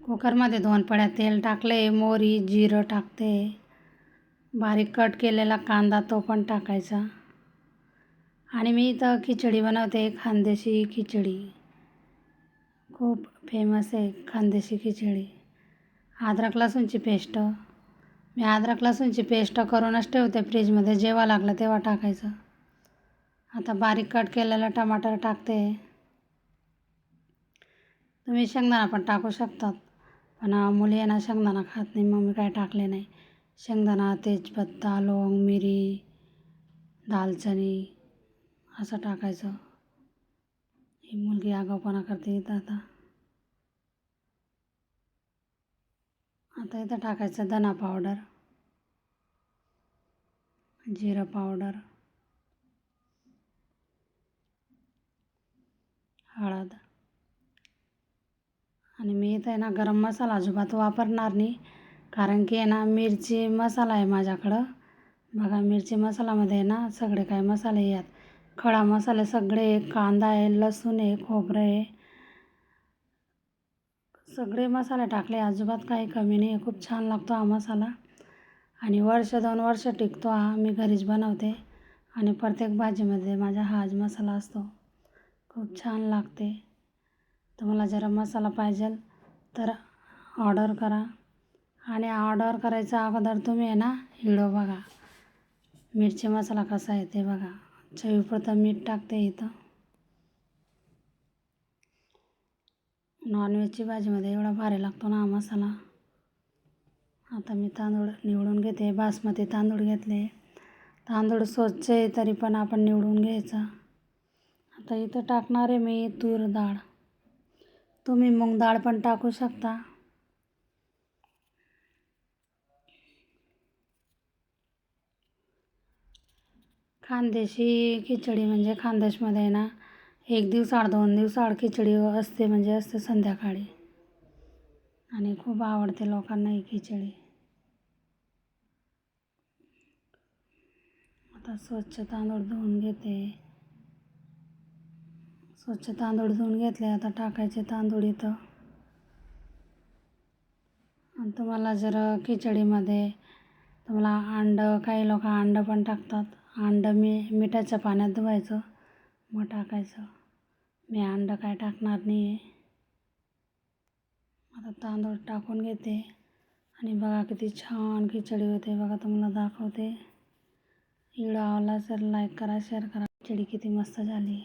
कुकरमध्ये 2 पळ्या तेल टाकले, मोहरी जिरं टाकते, बारीक कट केलेला कांदा तो पण टाकायचा. आणि मी इथं खिचडी बनवते, खानदेशी खिचडी. खूप फेमस आहे खानदेशी खिचडी. अद्रक लसूणची पेस्ट, मी अद्रक लसूणची पेस्ट करूनच ठेवते फ्रीजमध्ये, जेव्हा लागलं तेव्हा टाकायचं. आता बारीक कट केलेला टमाटर टाकते. तुम्ही शेंगदाणा पण टाकू शकतात, पण मुली यांना शेंगदाणा खात नाही, मग मी काय टाकले नाही. शेंगदाणा, तेजपत्ता, लवंग, मिरी, दालचिनी असं टाकायचं. ही मुलगी आगाऊपणा करते इथं. आता इथं टाकायचं धना पावडर, जिरं पावडर, हळद. आणि मी इथं आहे ना गरम मसाला अजिबात वापरणार नाही, कारण की आहे ना मिरची मसाला आहे माझ्याकडं. बघा, मिरची मसाल्यामध्ये आहे ना सगळे काही मसाले यात खडा मसाले सगळे, कांदा आहे, लसूण आहे, खोबरं आहे, सगळे मसाले टाकले, अजिबात काही कमी नाही. खूप छान लागतो हा मसाला आणि 1-2 वर्ष टिकतो हा. मी घरीच बनवते आणि प्रत्येक भाजीमध्ये माझा हाच मसाला असतो. खूप छान लागते. तुम्हाला जर मसाला पाहिजे तर ऑर्डर करा. आणि ऑर्डर करायच्या अगोदर तुम्ही आहे ना व्हिडिओ बघा, मिरची मसाला कसा आहे ते बघा. चवीपुरतं मीठ टाकते इथं. नॉनव्हेजची भाजीमध्ये एवढा भारी लागतो ना हा मसाला. आता मी तांदूळ निवडून घेते, बासमती तांदूळ घेतले. तांदूळ स्वच्छ आहे तरी पण आपण निवडून घ्यायचा. आता इथं टाकणार आहे मी तूर डाळ. तुम्ही मूग डाळ पण टाकू शकता. खानदेशी खिचडी म्हणजे खानदेशमध्ये ना 1 दिवसाआड 2 दिवसाआड खिचडी असते, म्हणजे असते संध्याकाळी, आणि खूप आवडते लोकांना ही खिचडी. आता स्वच्छ तांदूळ धुवून घेते. स्वच्छ तांदूळ धुवून घेतले. आता टाकायचे तांदूळ इथं. आणि तुम्हाला जर खिचडीमध्ये तुम्हाला काही लोक अंडं पण टाकतात. अंडं मिठाच्या पाण्यात धुवायचं मग टाकायचं. मी अंडं काय टाकणार नाही आहे. आता तांदूळ टाकून घेते आणि बघा किती छान खिचडी होते. बघा, तुम्हाला दाखवते. व्हिडिओ आवडला तर लाईक करा, शेअर करा. खिचडी किती मस्त झाली.